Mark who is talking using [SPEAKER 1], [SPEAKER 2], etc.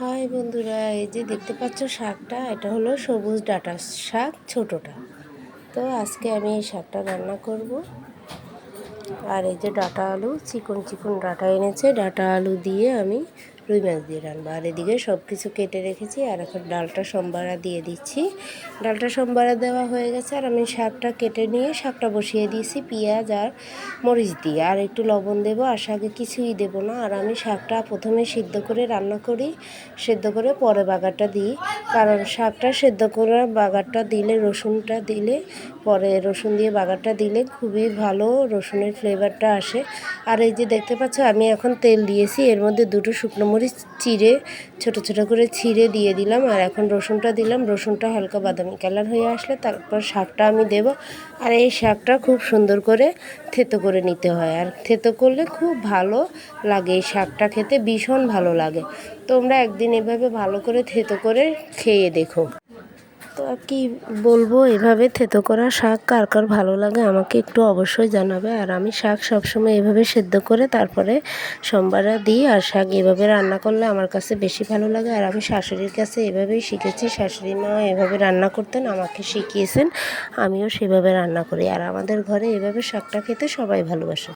[SPEAKER 1] High বন্ধুরা, এই যে দেখতে পাচ্ছ শাকটা, এটা হলো সবুজ ডাঁটা শাক, ছোটোটা। তো আজকে আমি এই শাকটা রান্না করব। আর এই যে ডাঁটা আলু, চিকন চিকন ডাঁটা এনেছে, ডাঁটা আলু দিয়ে আমি রুই মাছ দিয়ে রান্না। আর এদিকে সব কিছু কেটে রেখেছি, আর এখন ডালটা সম্বারা দিয়ে দিচ্ছি। ডালটা সম্বারা দেওয়া হয়ে গেছে, আর আমি শাকটা কেটে নিয়ে শাকটা বসিয়ে দিয়েছি পেঁয়াজ আর মরিচ দিয়ে। আর একটু লবণ দেবো, আর শাকে কিছুই দেবো না। আর আমি শাকটা প্রথমে সিদ্ধ করে রান্না করি, সেদ্ধ করে পরে বাগারটা দিই। কারণ শাকটা সেদ্ধ করে বাগারটা দিলে, রসুনটা দিলে, পরে রসুন দিয়ে বাগারটা দিলে খুবই ভালো রসুনের ফ্লেভারটা আসে। আর এই যে দেখতে পাচ্ছ, আমি এখন তেল দিয়েছি, এর মধ্যে দুটো শুকনো মরিচ চিড়ে ছোটো ছোটো করে ছিঁড়ে দিয়ে দিলাম। আর এখন রসুনটা দিলাম, রসুনটা হালকা বাদামি কালার হয়ে আসলে তারপর শাকটা আমি দেব। আর এই শাকটা খুব সুন্দর করে থেতো করে নিতে হয়, আর থেতো করলে খুব ভালো লাগে। এই শাকটা খেতে ভীষণ ভালো লাগে। তোমরা একদিন এভাবে ভালো করে থেতো করে খেয়ে দেখো। তো আর কি বলবো, এভাবে থেতো করা শাক কার কার ভালো লাগে আমাকে একটু অবশ্যই জানাবে। আর আমি শাক সবসময় এভাবে সেদ্ধ করে তারপরে সম্বারা দিই। আর শাক এভাবে রান্না করলে আমার কাছে বেশি ভালো লাগে। আর আমি শাশুড়ির কাছে এভাবেই শিখেছি, শাশুড়ি মা এভাবে রান্না করতেন, আমাকে শিখিয়েছেন, আমিও সেভাবে রান্না করি। আর আমাদের ঘরে এভাবে শাকটা খেতে সবাই ভালোবাসে।